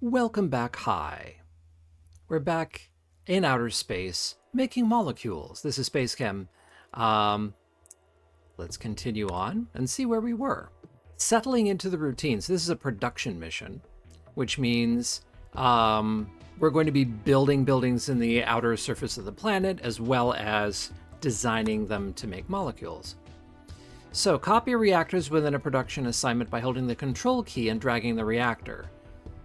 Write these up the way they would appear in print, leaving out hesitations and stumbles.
Welcome back high. We're back in outer space making molecules. This is SpaceChem. Let's continue on and see where we were. Settling into the routine. So this is a production mission, which means we're going to be building buildings in the outer surface of the planet as well as designing them to make molecules. So copy reactors within a production assignment by holding the control key and dragging the reactor.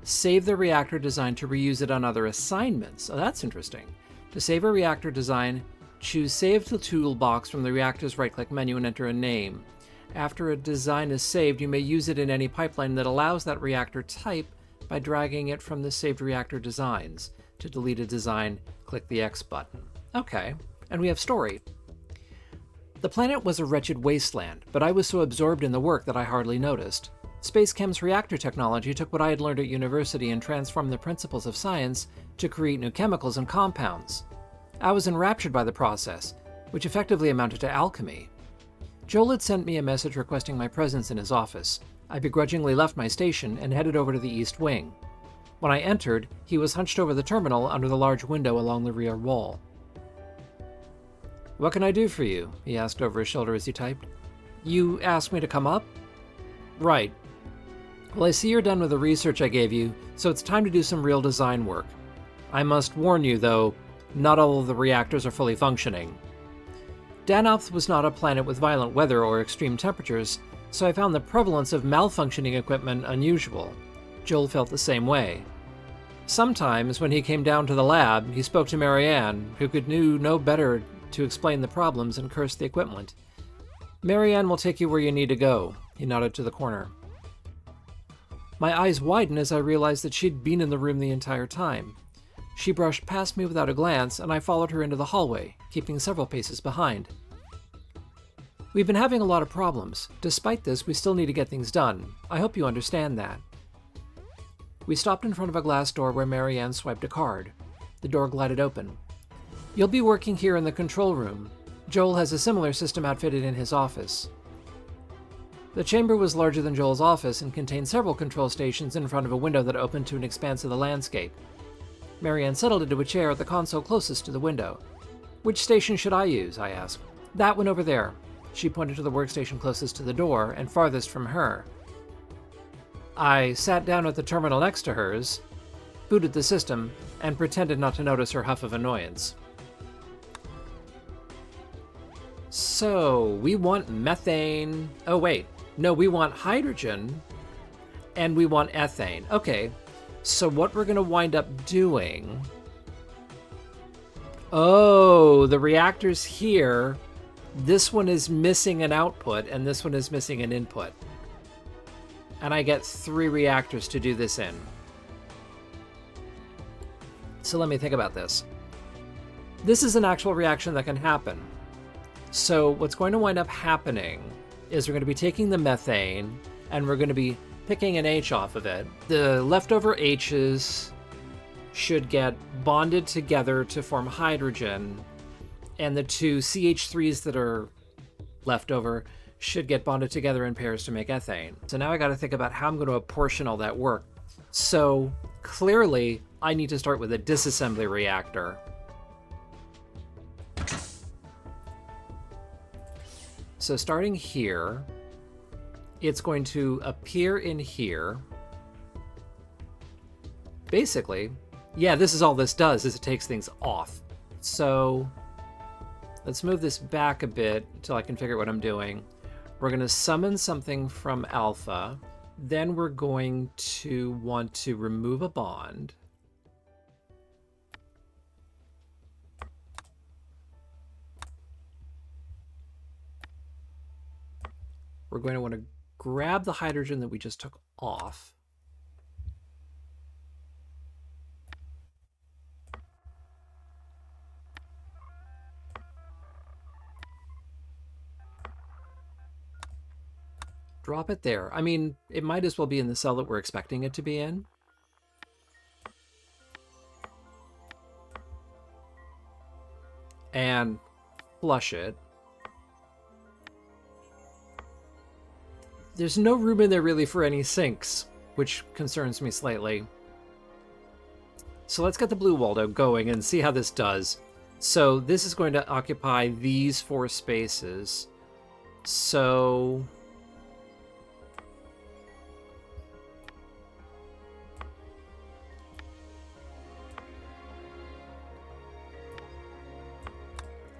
Save the reactor design to reuse it on other assignments. Oh, that's interesting. To save a reactor design, choose Save to Toolbox from the reactor's right-click menu and enter a name. After a design is saved, you may use it in any pipeline that allows that reactor type by dragging it from the saved reactor designs. To delete a design, click the X button. Okay, and we have story. The planet was a wretched wasteland, but I was so absorbed in the work that I hardly noticed. SpaceChem's reactor technology took what I had learned at university and transformed the principles of science to create new chemicals and compounds. I was enraptured by the process, which effectively amounted to alchemy. Joel had sent me a message requesting my presence in his office. I begrudgingly left my station and headed over to the East Wing. When I entered, he was hunched over the terminal under the large window along the rear wall. "What can I do for you?" he asked over his shoulder as he typed. "You asked me to come up?" "Right. Well, I see you're done with the research I gave you, so it's time to do some real design work. I must warn you, though, not all of the reactors are fully functioning. Danalth was not a planet with violent weather or extreme temperatures, so I found the prevalence of malfunctioning equipment unusual. Joel felt the same way. Sometimes, when he came down to the lab, he spoke to Marianne, who could do no better to explain the problems and curse the equipment. Marianne will take you where you need to go," he nodded to the corner. My eyes widened as I realized that she'd been in the room the entire time. She brushed past me without a glance, and I followed her into the hallway, keeping several paces behind. "We've been having a lot of problems. Despite this, we still need to get things done. I hope you understand that." We stopped in front of a glass door where Marianne swiped a card. The door glided open. "You'll be working here in the control room. Joel has a similar system outfitted in his office." The chamber was larger than Joel's office and contained several control stations in front of a window that opened to an expanse of the landscape. Marianne settled into a chair at the console closest to the window. "Which station should I use?" I asked. "That one over there." She pointed to the workstation closest to the door and farthest from her. I sat down at the terminal next to hers, booted the system, and pretended not to notice her huff of annoyance. "So, we want methane. Oh, wait. No, we want hydrogen, and we want ethane. Okay, so what we're going to wind up doing... Oh, the reactor's here. This one is missing an output, and this one is missing an input. And I get 3 reactors to do this in. So let me think about this. This is an actual reaction that can happen. So what's going to wind up happening is we're going to be taking the methane and we're going to be picking an H off of it. The leftover H's should get bonded together to form hydrogen, and the 2 CH3s that are left over should get bonded together in pairs to make ethane. So now I got to think about how I'm going to apportion all that work. So clearly I need to start with a disassembly reactor. So starting here, it's going to appear in here. Basically, yeah, this is all this does, is it takes things off. So let's move this back a bit until I can figure out what I'm doing. We're going to summon something from alpha. Then we're going to want to remove a bond. We're going to want to grab the hydrogen that we just took off. Drop it there. I mean, it might as well be in the cell that we're expecting it to be in. And flush it. There's no room in there really for any sinks, which concerns me slightly. So let's get the blue Waldo going and see how this does. So this is going to occupy these 4 spaces. So...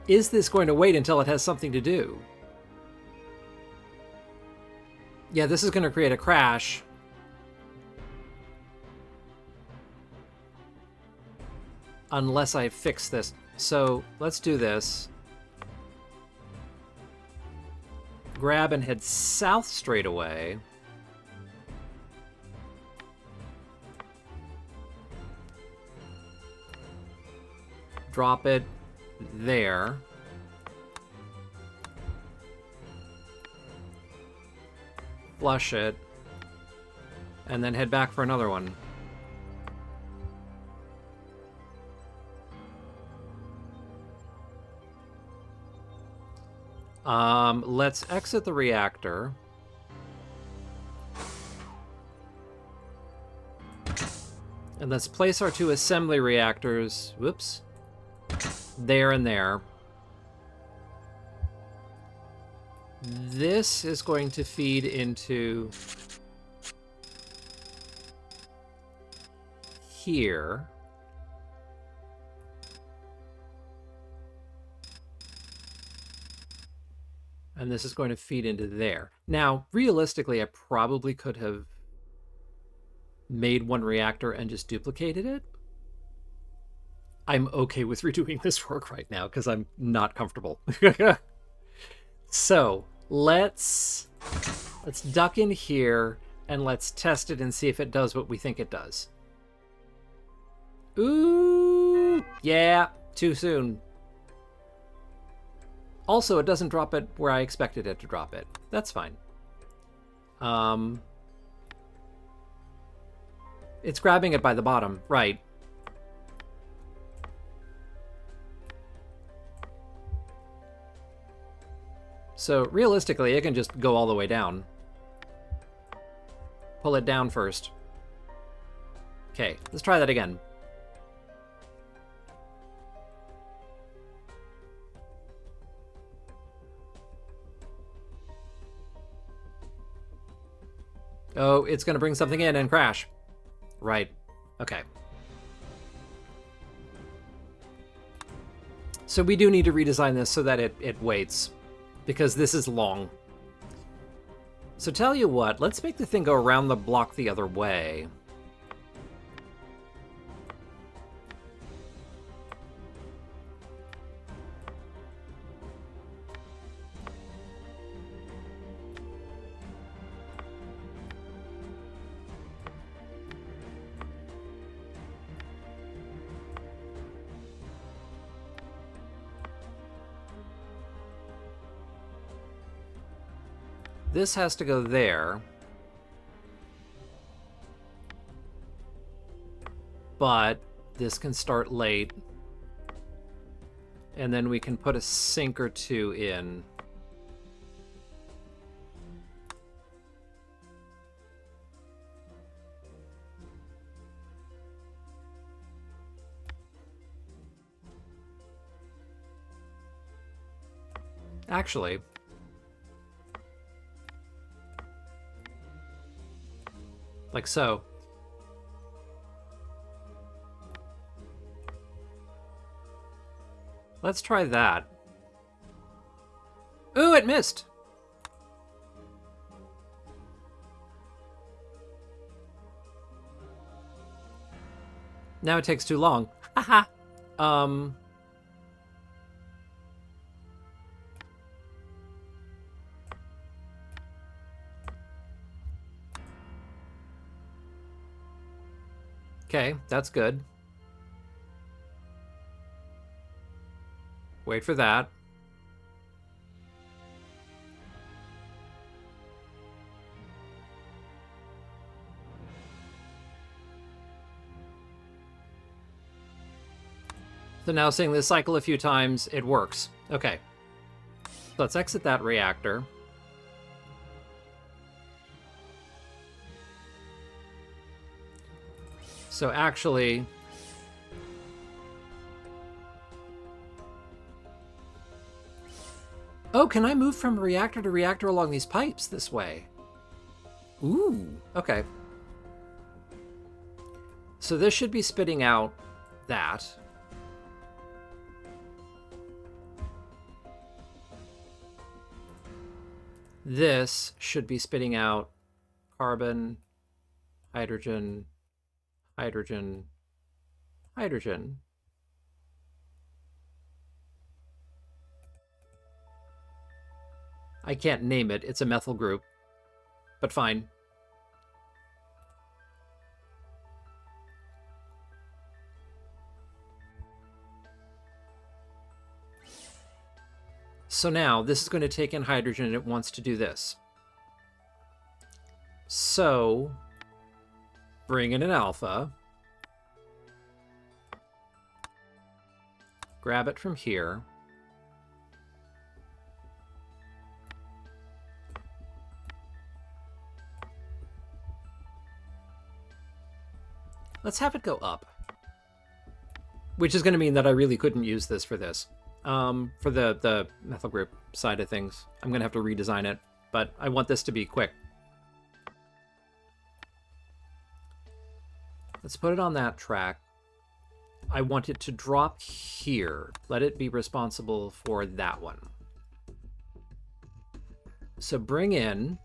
is this going to wait until it has something to do? Yeah, this is going to create a crash. Unless I fix this. So let's do this. Grab and head south straight away. Drop it there. Flush it. And then head back for another one. Let's exit the reactor. And let's place our 2 assembly reactors, whoops, there and there. This is going to feed into here. And this is going to feed into there. Now, realistically, I probably could have made 1 reactor and just duplicated it. I'm okay with redoing this work right now because I'm not comfortable. So let's duck in here and let's test it and see if it does what we think it does. Ooh, yeah, too soon. Also, it doesn't drop it where I expected it to drop it. That's fine. It's grabbing it by the bottom, right. So, realistically, it can just go all the way down. Pull it down first. Okay, let's try that again. Oh, it's going to bring something in and crash. Right. Okay. So we do need to redesign this so that it waits, because this is long. So tell you what, let's make the thing go around the block the other way. This has to go there. But this can start late. And then we can put a sink or 2 in. Actually, like so. Let's try that. Ooh, it missed! Now it takes too long. Haha. Okay, that's good. Wait for that. So now seeing this cycle a few times, it works. Okay. Let's exit that reactor. So actually, Oh, can I move from reactor to reactor along these pipes this way? Ooh, okay. So this should be spitting out that. This should be spitting out carbon, hydrogen, hydrogen, hydrogen. I can't name it. It's a methyl group, but fine. So now this is going to take in hydrogen and it wants to do this. So bring in an alpha. Grab it from here. Let's have it go up. Which is going to mean that I really couldn't use this for this. For the methyl group side of things. I'm going to have to redesign it, but I want this to be quick. Let's put it on that track. I want it to drop here. Let it be responsible for that one. So bring in,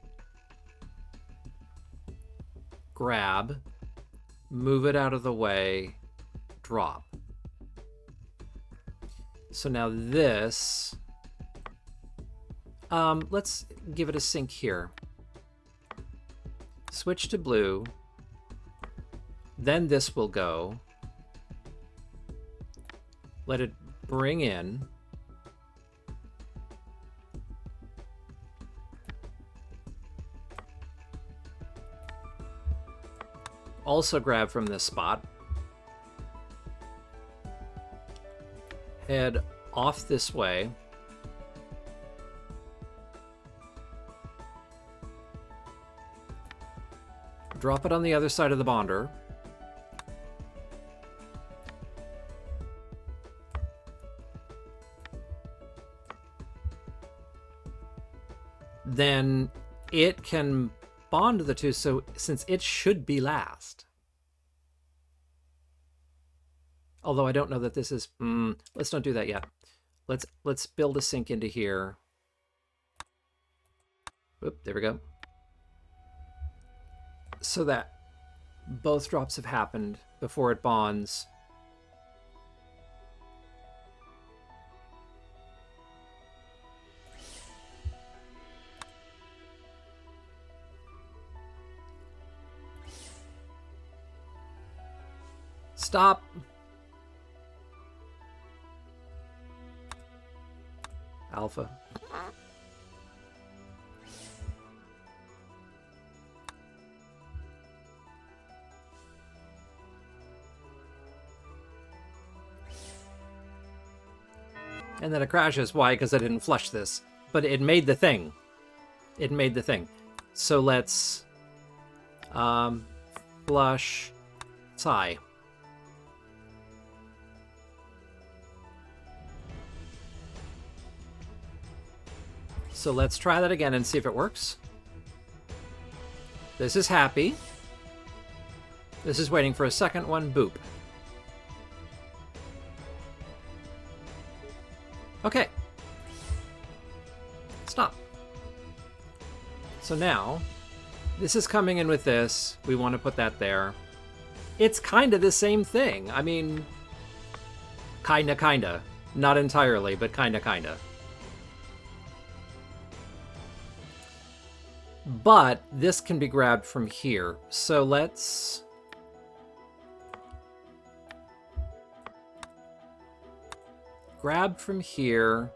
grab, move it out of the way, drop. So now this, let's give it a sync here. Switch to blue. Then this will go. Let it bring in. Also grab from this spot. Head off this way. Drop it on the other side of the bonder. Then it can bond the two, so since it should be last. Although I don't know that this is... let's not do that yet. Let's build a sink into here. Oop, there we go. So that both drops have happened before it bonds. Stop. Alpha. And then it crashes. Why? Because I didn't flush this. But it made the thing. It made the thing. So let's flush psi. So let's try that again and see if it works. This is happy. This is waiting for a second one. Boop. Okay. Stop. So now, this is coming in with this. We want to put that there. It's kind of the same thing. I mean, kinda. Not entirely, but kinda. But this can be grabbed from here. So let's... grab from here.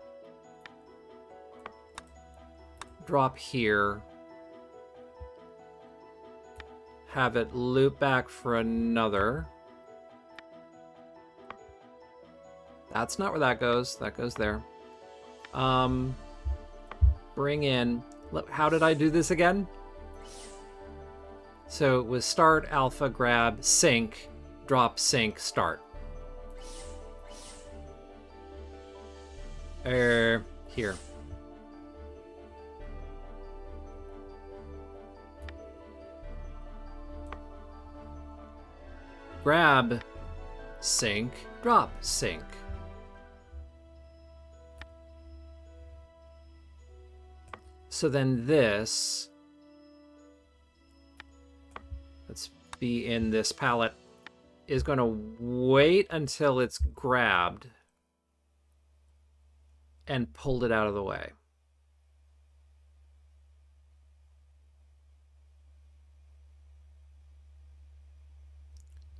Drop here. Have it loop back for another. That's not where that goes. That goes there. Bring in... How did I do this again? So it was start, alpha, grab, sync, drop, sync, start. Here. grab, sink, drop, sink. So then this, let's be in this pallet, is going to wait until it's grabbed and pulled it out of the way.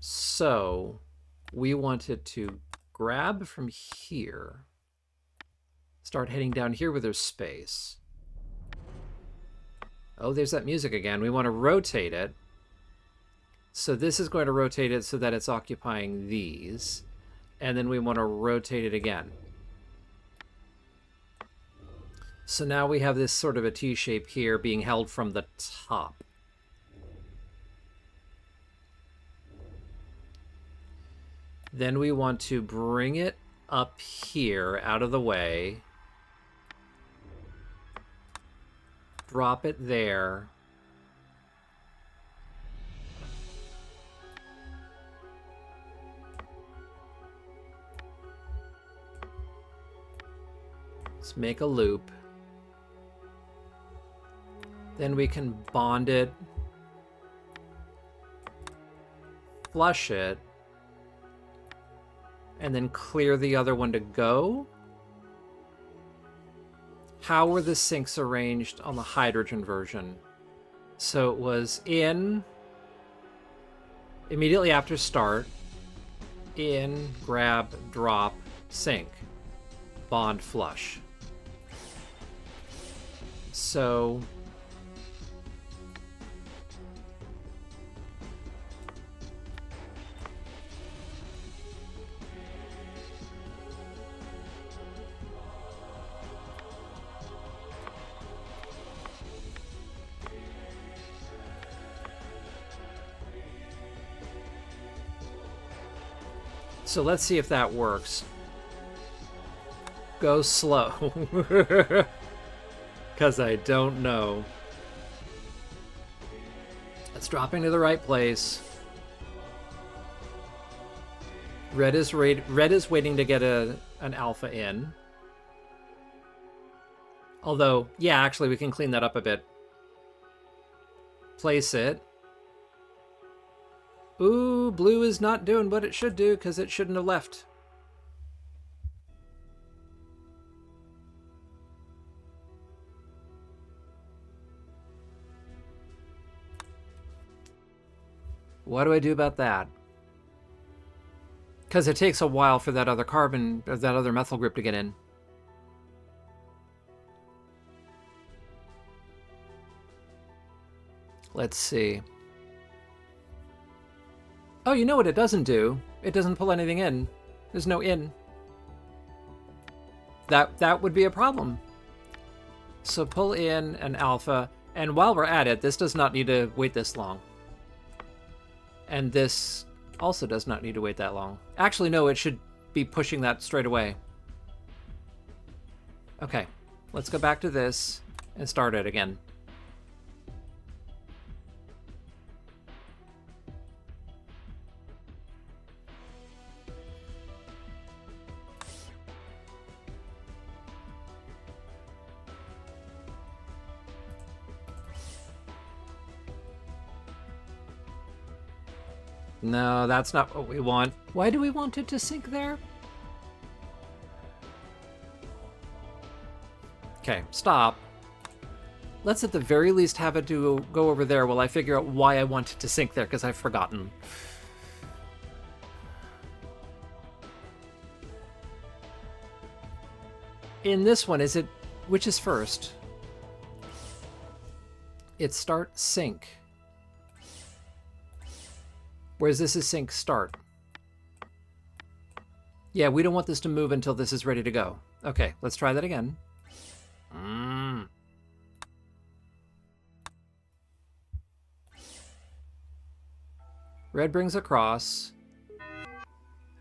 So we want it to grab from here, start heading down here where there's space. Oh, there's that music again. We want to rotate it. So this is going to rotate it so that it's occupying these. And then we want to rotate it again. So now we have this sort of a T shape here being held from the top. Then we want to bring it up here out of the way. Drop it there. Let's make a loop. Then we can bond it, flush it, and then clear the other one to go. How were the sinks arranged on the hydrogen version? So it was in, immediately after start, in, grab, drop, sink, bond, flush. So let's see if that works. Go slow. Because I don't know. It's dropping to the right place. Red is waiting to get an alpha in. Although, yeah, actually we can clean that up a bit. Place it. Ooh, blue is not doing what it should do because it shouldn't have left. What do I do about that? Because it takes a while for that other carbon, or that other methyl group to get in. Let's see. Oh, you know what it doesn't do? It doesn't pull anything in. There's no in. That would be a problem. So pull in an alpha, and while we're at it, this does not need to wait this long. And this also does not need to wait that long. Actually, no, it should be pushing that straight away. Okay, let's go back to this and start it again. No, that's not what we want. Why do we want it to sink there? Okay, stop. Let's at the very least have it go over there while I figure out why I want it to sink there, because I've forgotten. In this one, which is first? It's start sink. Whereas this is sync start. Yeah, we don't want this to move until this is ready to go. Okay, let's try that again. Red brings across.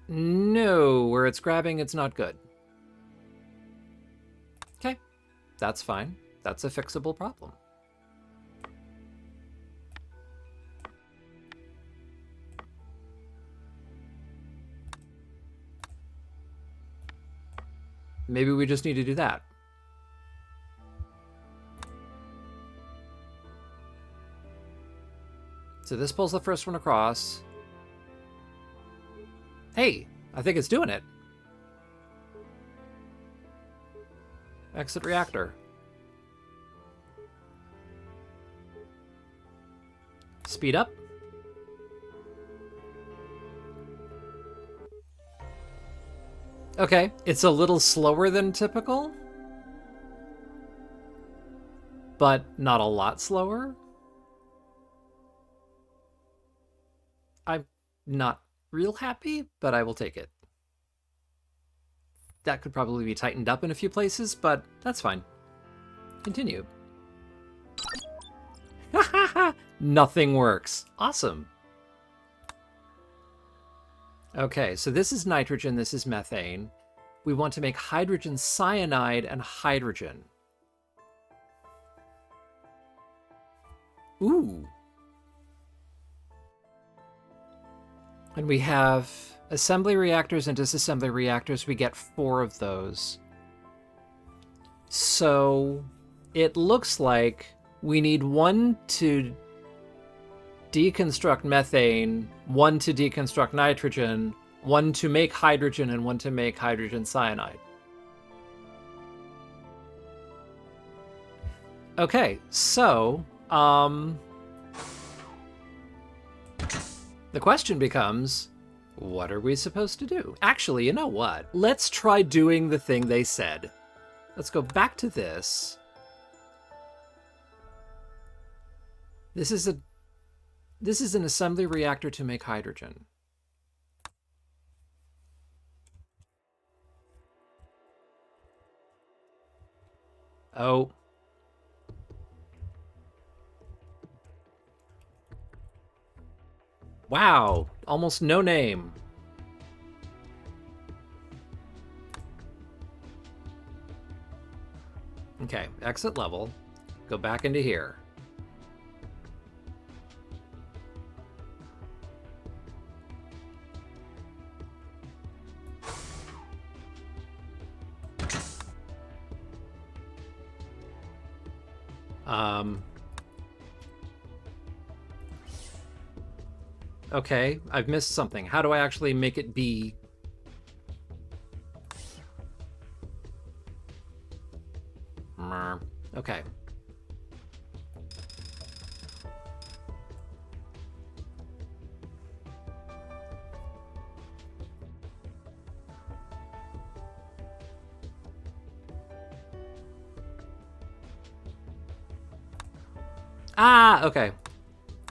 No, where it's grabbing, it's not good. Okay, that's fine. That's a fixable problem. maybe we just need to do that. So this pulls the first one across. Hey, I think it's doing it. Exit reactor. Speed up. Okay, it's a little slower than typical, but not a lot slower. I'm not real happy, but I will take it. That could probably be tightened up in a few places, but that's fine. Continue. Nothing works. Awesome. Okay, so this is nitrogen, this is methane. We want to make hydrogen cyanide and hydrogen. Ooh. And we have assembly reactors and disassembly reactors. We get 4 of those. So it looks like we need 1 to deconstruct methane, 1 to deconstruct nitrogen, 1 to make hydrogen, and 1 to make hydrogen cyanide. Okay, so the question becomes, what are we supposed to do? Actually, you know what? Let's try doing the thing they said. Let's go back to this. This is an assembly reactor to make hydrogen. Oh. Wow, almost no name. Okay, exit level. Go back into here. Okay, I've missed something. How do I actually make it be? Okay. Ah, okay.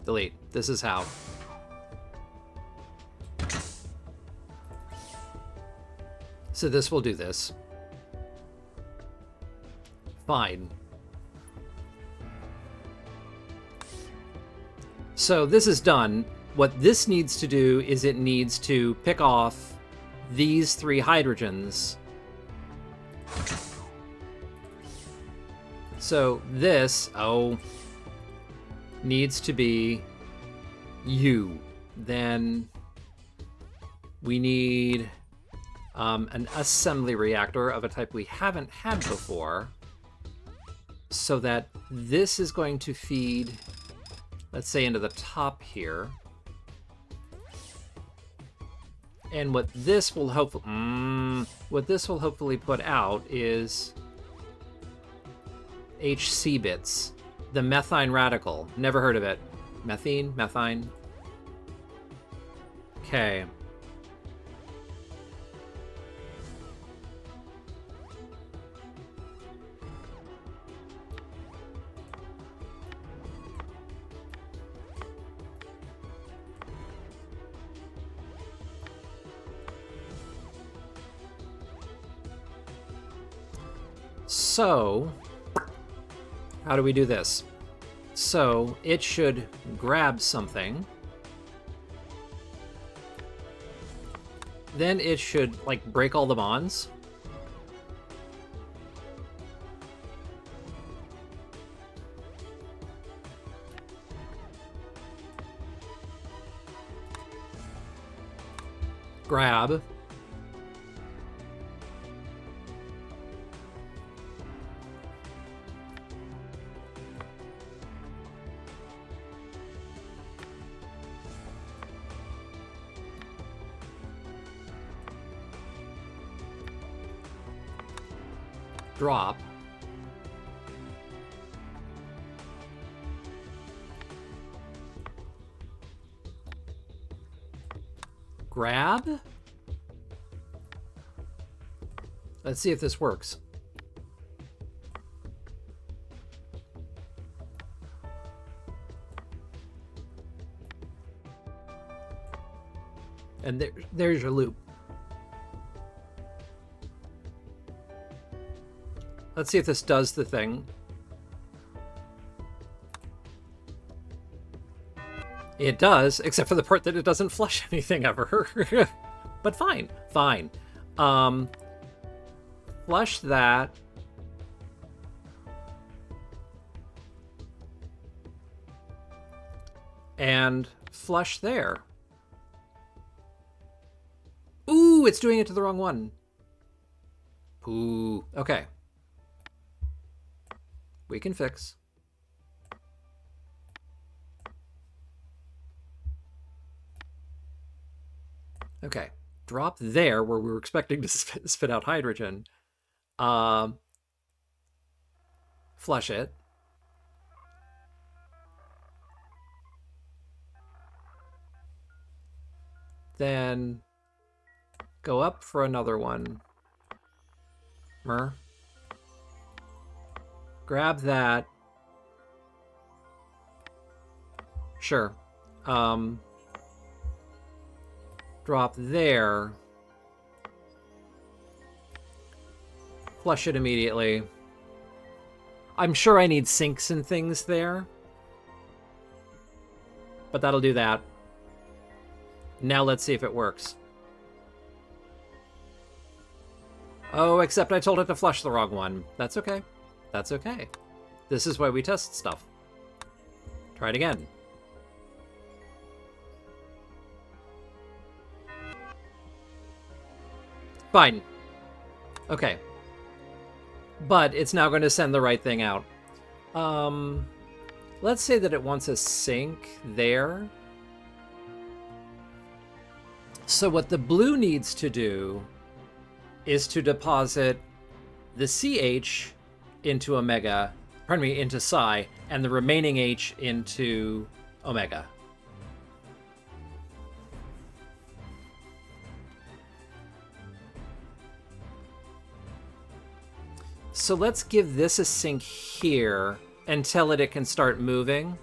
Delete. This is how. So this will do this. Fine. So this is done. What this needs to do is it needs to pick off these 3 hydrogens. So this, needs to be U. Then we need an assembly reactor of a type we haven't had before, so that this is going to feed, let's say, into the top here. And what this will hopefully put out is HC bits, the methine radical. Never heard of it. Methane, methine. Okay. So, how do we do this? So, it should grab something. Then it should, like, break all the bonds. Grab. drop. Grab? Let's see if this works. And there's your loop. Let's see if this does the thing. It does, except for the part that it doesn't flush anything ever. But fine, fine. Flush that. And flush there. Ooh, it's doing it to the wrong one. Ooh, okay. We can fix. Okay, drop there where we were expecting to spit out hydrogen. Flush it. Then go up for another one. Grab that. Sure. Drop there. Flush it immediately. I'm sure I need sinks and things there. But that'll do that. Now let's see if it works. Oh, except I told it to flush the wrong one. That's okay. That's okay. This is why we test stuff. Try it again. Fine. Okay. But it's now going to send the right thing out. Let's say that it wants a sink there. So what the blue needs to do is to deposit the CH into omega, pardon me, into psi, and the remaining H into omega. So let's give this a sink here and tell it can start moving,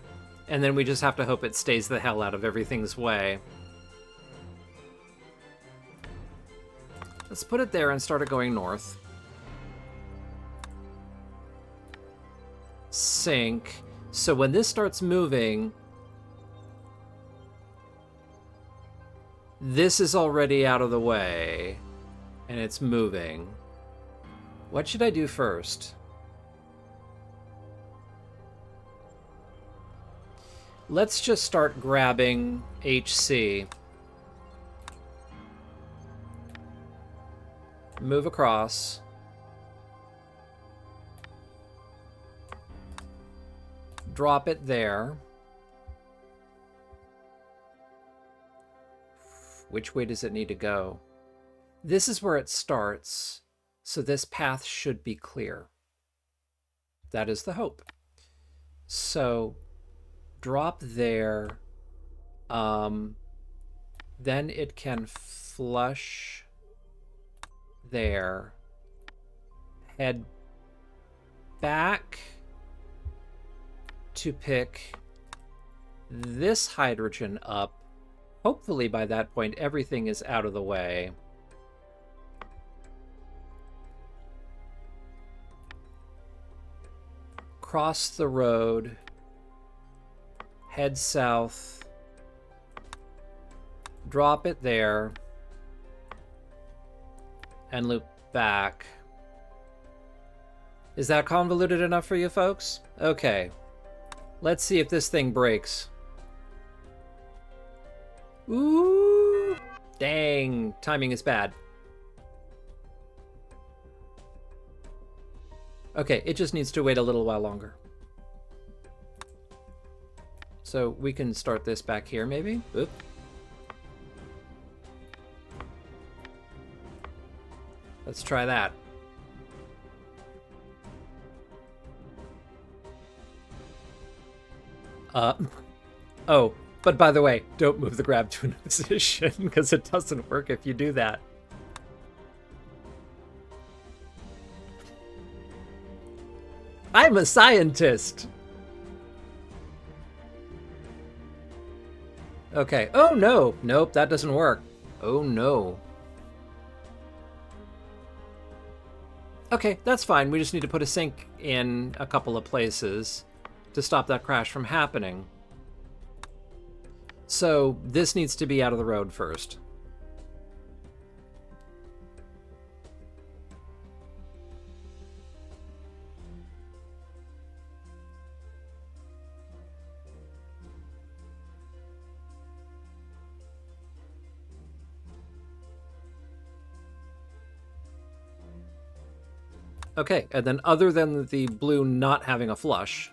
and then we just have to hope it stays the hell out of everything's way. Let's put it there and start it going north. Sink. So when this starts moving, this is already out of the way, and it's moving. What should I do first? Let's just start grabbing HC. Move across. Drop it there. Which way does it need to go? This is where it starts, so this path should be clear. That is the hope. So drop there. Then it can flush there. Head back to pick this hydrogen up. Hopefully by that point everything is out of the way. Cross the road. Head south. Drop it there. And loop back. Is that convoluted enough for you folks? Okay. Let's see if this thing breaks. Ooh! Dang, timing is bad. Okay, it just needs to wait a little while longer. So we can start this back here, maybe? Oop. Let's try that. Uh, oh, but by the way, don't move the grab to a position because it doesn't work if you do that. I'm a scientist! Okay. Oh, no. Nope, that doesn't work. Oh, no. Okay, that's fine. We just need to put a sink in a couple of places to stop that crash from happening. So this needs to be out of the road first. Okay, and then other than the blue not having a flush,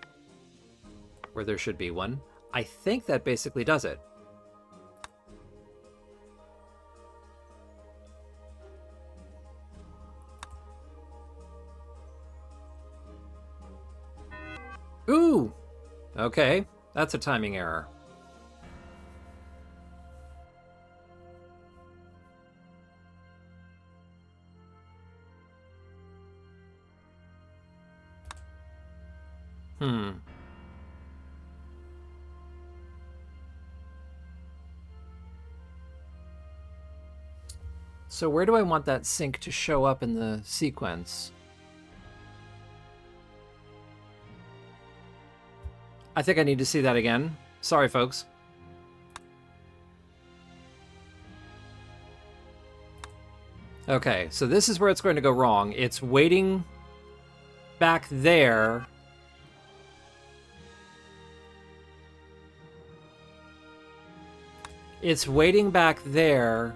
where there should be one, I think that basically does it. Ooh! Okay, that's a timing error. So where do I want that sink to show up in the sequence? I think I need to see that again. Sorry, folks. Okay, so this is where it's going to go wrong. It's waiting back there. It's waiting back there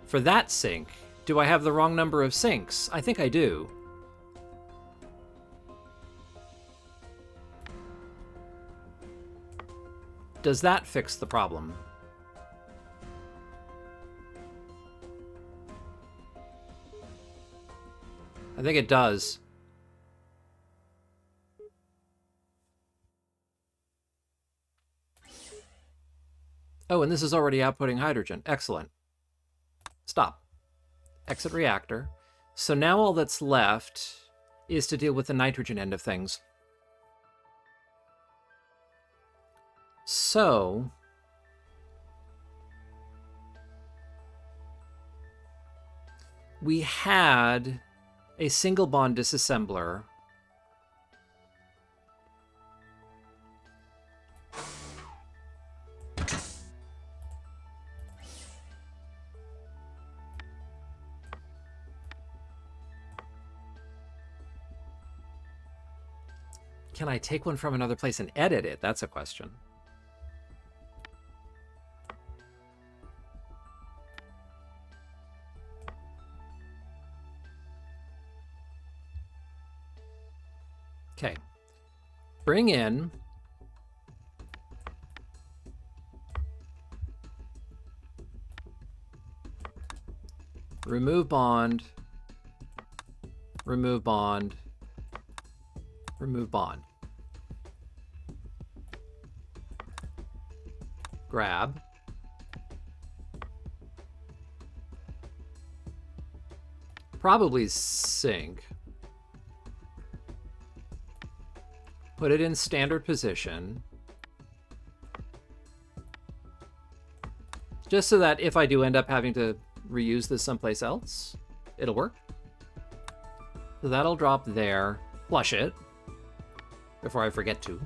for that sink. Do I have the wrong number of sinks? I think I do. Does that fix the problem? I think it does. Oh, and this is already outputting hydrogen. Excellent. Stop. Exit reactor. So now all that's left is to deal with the nitrogen end of things. So we had a single bond disassembler. Can I take one from another place and edit it? That's a question. Okay. Bring in remove bond, remove bond, remove bond. Grab. Probably sink. Put it in standard position. Just so that if I do end up having to reuse this someplace else, it'll work. So that'll drop there. Flush it before I forget to.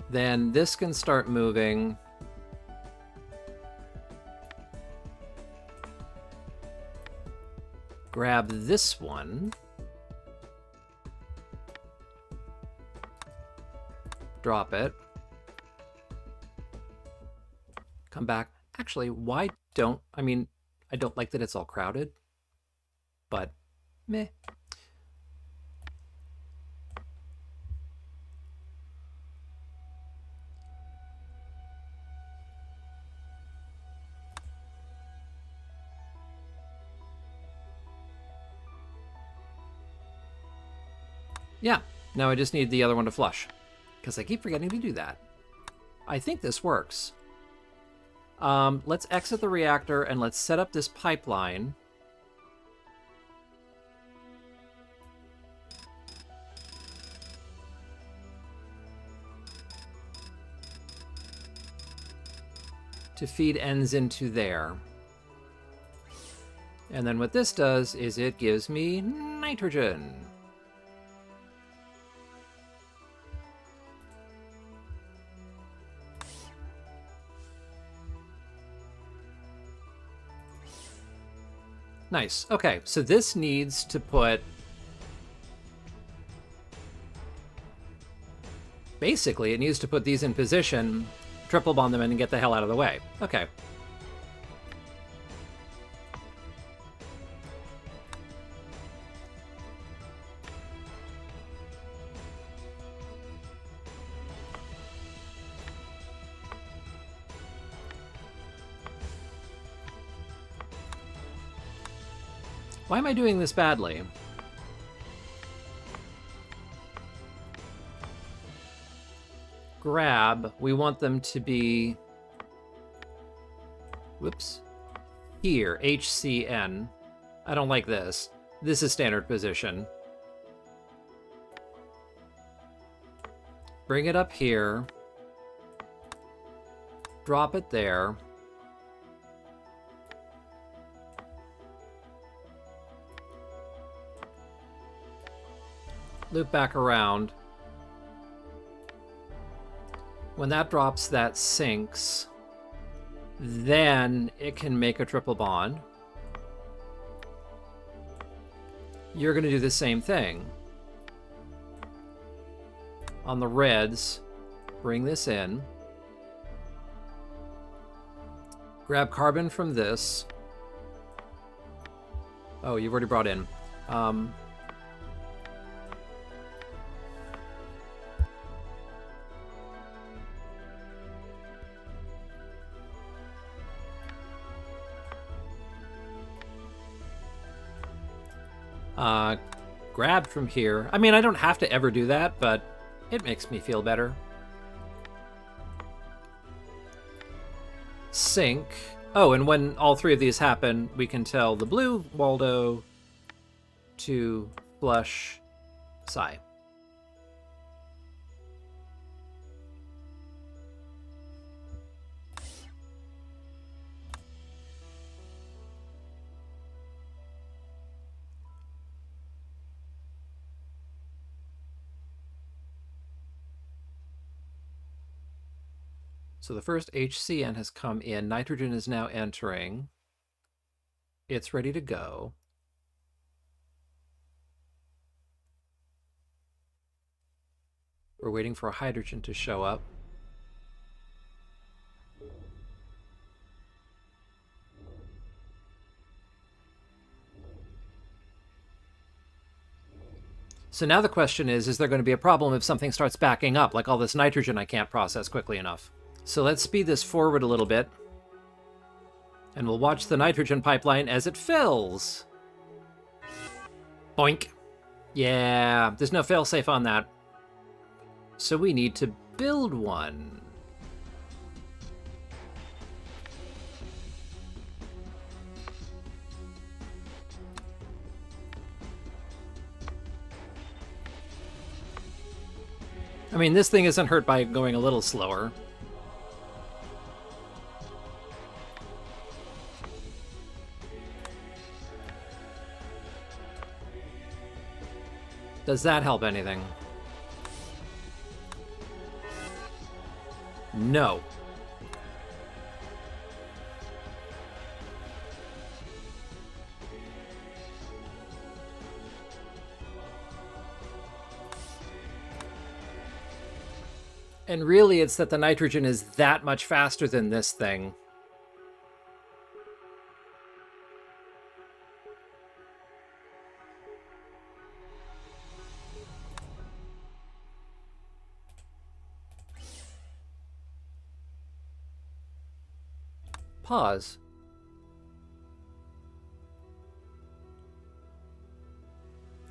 Then this can start moving. Grab this one. Drop it. Come back. Actually, why don't... I mean, I don't like that it's all crowded, but meh. Yeah, now I just need the other one to flush, because I keep forgetting to do that. I think this works. Let's exit the reactor and let's set up this pipeline. To feed ends into there. And then what this does is it gives me nitrogen. Nice. Okay, so this needs to put... Basically, it needs to put these in position, triple bond them in, and get the hell out of the way. Okay. Why am I doing this badly? Grab, we want them to be... Whoops. Here, HCN. I don't like this. This is standard position. Bring it up here. Drop it there. Loop back around. When that drops, that sinks. Then it can make a triple bond. You're going to do the same thing. On the reds, bring this in. Grab carbon from this. Oh, you've already brought in. Grab from here. I mean, I don't have to ever do that, but it makes me feel better. Sync. Oh, and when all three of these happen, we can tell the blue Waldo to flush Psi. So the first HCN has come in. Nitrogen is now entering. It's ready to go. We're waiting for a hydrogen to show up. So now the question is there going to be a problem if something starts backing up, like all this nitrogen I can't process quickly enough? So let's speed this forward a little bit. And we'll watch the nitrogen pipeline as it fills. Boink. Yeah, there's no failsafe on that. So we need to build one. I mean, this thing isn't hurt by going a little slower. Does that help anything? No. And really, it's that the nitrogen is that much faster than this thing.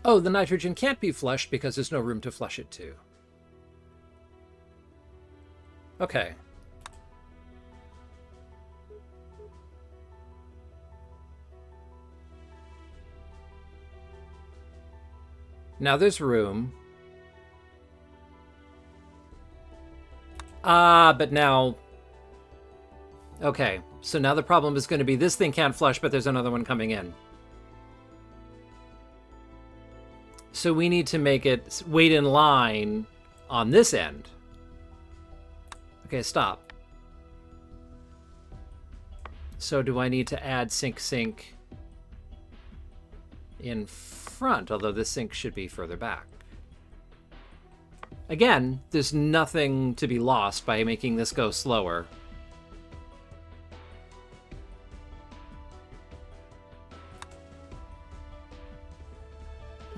Oh, the nitrogen can't be flushed because there's no room to flush it to. Okay. Now there's room. But now... Okay, so now the problem is going to be this thing can't flush, but there's another one coming in. So we need to make it wait in line on this end. Okay, stop. So do I need to add sink in front, although this sink should be further back? Again, there's nothing to be lost by making this go slower.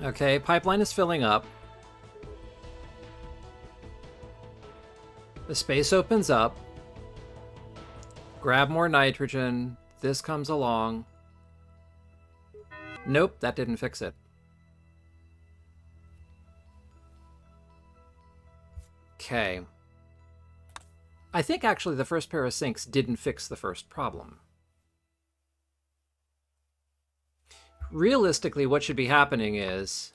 Okay, pipeline is filling up. The space opens up. Grab more nitrogen. This comes along. Nope, that didn't fix it. Okay. I think actually the first pair of sinks didn't fix the first problem. Realistically, what should be happening is...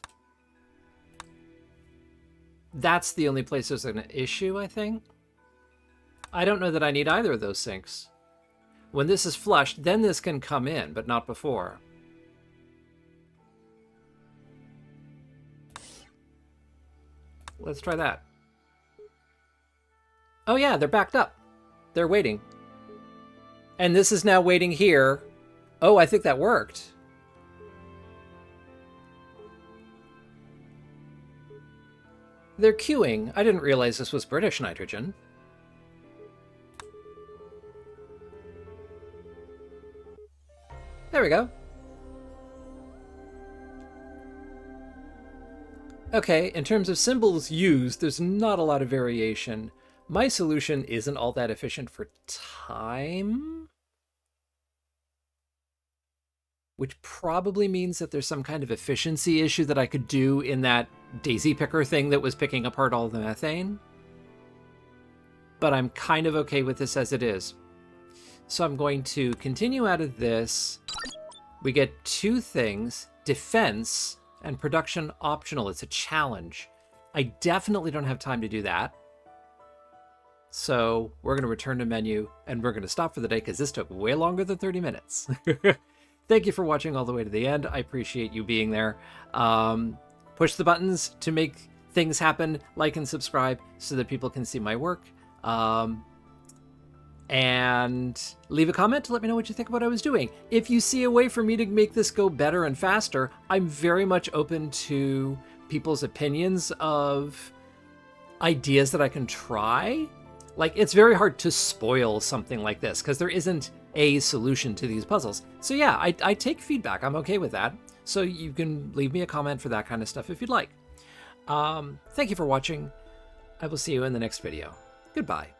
That's the only place there's an issue, I think. I don't know that I need either of those sinks. When this is flushed, then this can come in, but not before. Let's try that. Oh yeah, they're backed up. They're waiting. And this is now waiting here. Oh, I think that worked. They're queuing. I didn't realize this was British nitrogen. There we go. Okay, in terms of symbols used, there's not a lot of variation. My solution isn't all that efficient for time, which probably means that there's some kind of efficiency issue that I could do in that daisy picker thing that was picking apart all the methane. But I'm kind of okay with this as it is. So I'm going to continue out of this. We get two things, defense and production optional. It's a challenge. I definitely don't have time to do that. So we're going to return to menu and we're going to stop for the day because this took way longer than 30 minutes. Thank you for watching all the way to the end. I appreciate you being there. Push the buttons to make things happen, like and subscribe so that people can see my work. And leave a comment to let me know what you think of what I was doing. If you see a way for me to make this go better and faster, I'm very much open to people's opinions of ideas that I can try. Like, it's very hard to spoil something like this because there isn't a solution to these puzzles. So yeah, I take feedback. I'm okay with that. So you can leave me a comment for that kind of stuff if you'd like. Thank you for watching. I will see you in the next video. Goodbye.